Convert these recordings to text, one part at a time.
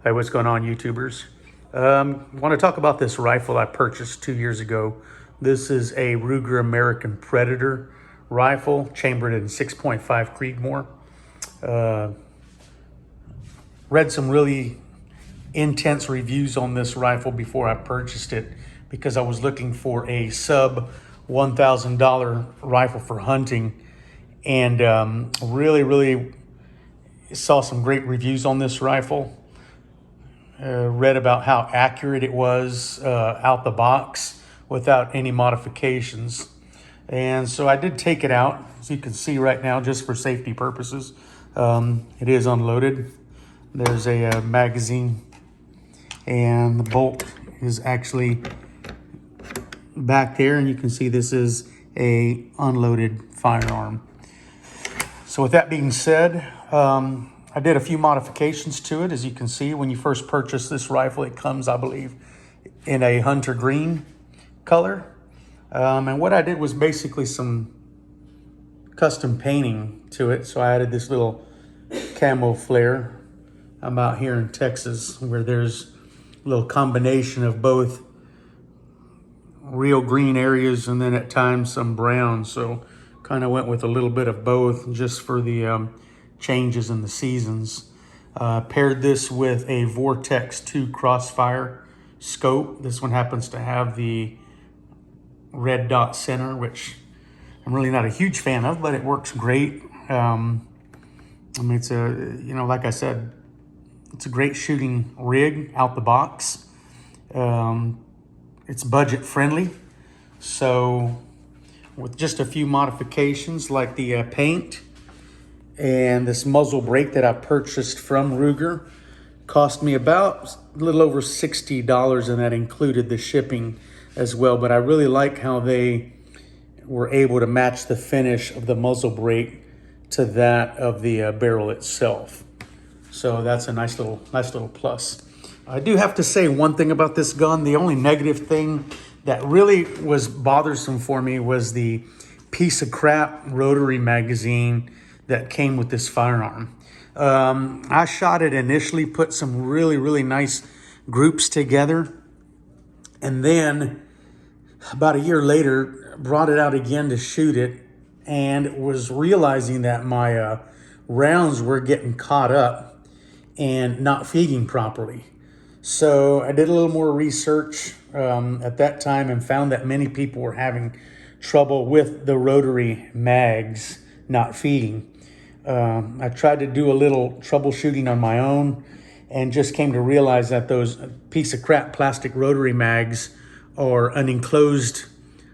Hey, what's going on, YouTubers? Want to talk about this rifle I purchased 2 years ago. This is a Ruger American Predator rifle, chambered in 6.5 Creedmoor. Read some really intense reviews on this rifle before I purchased it because I was looking for a sub $1,000 rifle for hunting, and really saw some great reviews on this rifle. Read about how accurate it was out the box without any modifications. And so I did take it out, as you can see right now, just for safety purposes. It is unloaded. There's a magazine, and the bolt is actually back there, and you can see this is a unloaded firearm. So with that being said, I did a few modifications to it. As you can see, when you first purchase this rifle, it comes, I believe, in a hunter green color. And what I did was basically some custom painting to it. So I added this little camo flare. I'm out here in Texas, where there's a little combination of both real green areas and then at times some brown. So kind of went with a little bit of both just for the changes in the seasons. Paired this with a Vortex 2 Crossfire scope. This one happens to have the red dot center, which I'm really not a huge fan of, but it works great. I mean, it's like I said, it's a great shooting rig out the box. It's budget friendly. So with just a few modifications like the paint and this muzzle brake that I purchased from Ruger, cost me about a little over $60, and that included the shipping as well. But I really like how they were able to match the finish of the muzzle brake to that of the barrel itself. So that's a nice little plus. I do have to say one thing about this gun. The only negative thing that really was bothersome for me was the piece of crap rotary magazine that came with this firearm. I shot it initially, put some really nice groups together, and then about a year later brought it out again to shoot it, and was realizing that my rounds were getting caught up and not feeding properly. So I did a little more research at that time and found that many people were having trouble with the rotary mags not feeding. I tried to do a little troubleshooting on my own and just came to realize that those piece of crap plastic rotary mags are an enclosed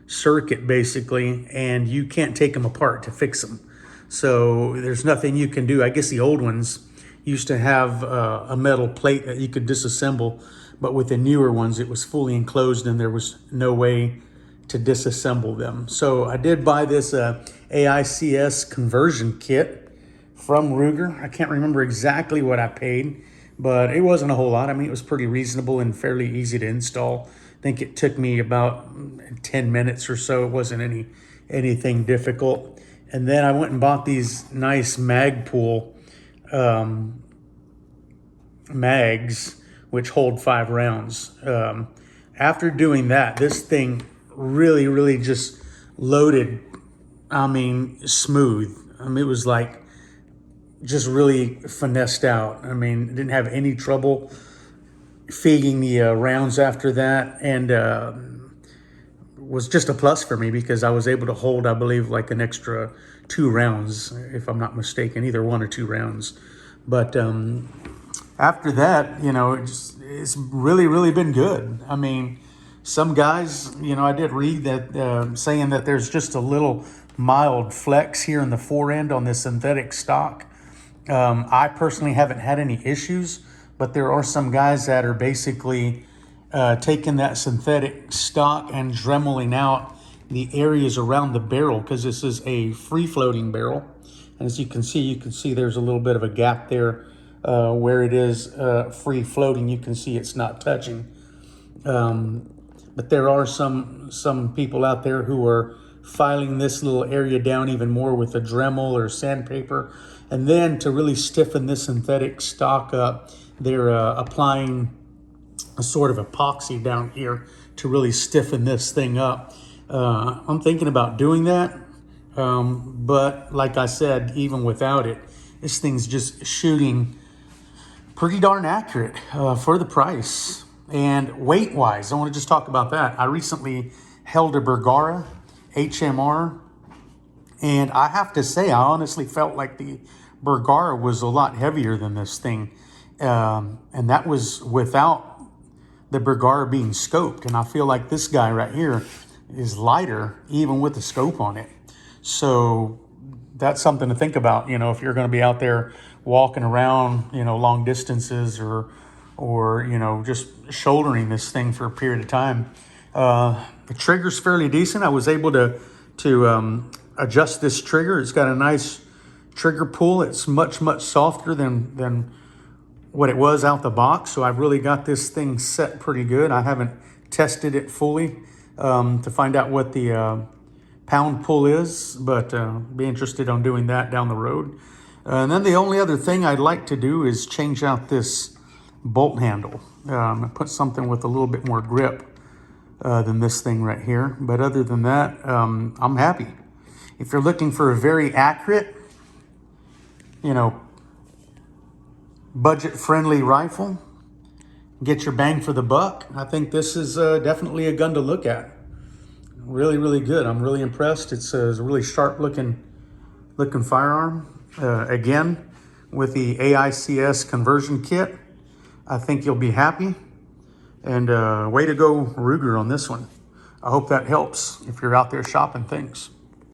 circuit basically, and you can't take them apart to fix them. So there's nothing you can do. I guess the old ones used to have a metal plate that you could disassemble, but with the newer ones, it was fully enclosed and there was no way to disassemble them. So I did buy this AICS conversion kit from Ruger. I can't remember exactly what I paid, but it wasn't a whole lot. I mean, it was pretty reasonable and fairly easy to install. I think it took me about 10 minutes or so. It wasn't anything difficult. And then I went and bought these nice Magpul mags, which hold 5 rounds. After doing that, this thing really just loaded, I mean, smooth. I mean, it was like just really finessed out. I mean, didn't have any trouble feeding the rounds after that, and was just a plus for me because I was able to hold, I believe, like an extra 2 rounds, if I'm not mistaken, either 1 or 2 rounds. But after that, it's really been good. I mean, some guys, I did read that saying that there's just a little mild flex here in the fore end on this synthetic stock. I personally haven't had any issues, but there are some guys that are basically taking that synthetic stock and dremeling out the areas around the barrel, because this is a free-floating barrel. And as you can see there's a little bit of a gap there where it is free-floating. You can see it's not touching. But there are some people out there who are filing this little area down even more with a Dremel or sandpaper, And then to really stiffen this synthetic stock up, they're applying a sort of epoxy down here to really stiffen this thing up. I'm thinking about doing that. But like I said, even without it, this thing's just shooting pretty darn accurate for the price. And weight-wise, I want to just talk about that. I recently held a Bergara HMR, and I have to say, I honestly felt like the Bergara was a lot heavier than this thing. And that was without the Bergara being scoped. And I feel like this guy right here is lighter, even with the scope on it. So that's something to think about, you know, if you're going to be out there walking around, you know, long distances or you know, just shouldering this thing for a period of time. The trigger's fairly decent. I was able to adjust this trigger. It's got a nice trigger pull. It's much softer than what it was out the box. So I've really got this thing set pretty good. I haven't tested it fully to find out what the pound pull is, but be interested on doing that down the road. And then the only other thing I'd like to do is change out this bolt handle. Put something with a little bit more grip than this thing right here. But other than that, I'm happy. If you're looking for a very accurate, you know, budget-friendly rifle, get your bang for the buck, I think this is definitely a gun to look at. Really good. I'm really impressed. It's a really sharp looking firearm. Again, with the AICS conversion kit, I think you'll be happy. And way to go, Ruger, on this one. I hope that helps if you're out there shopping things.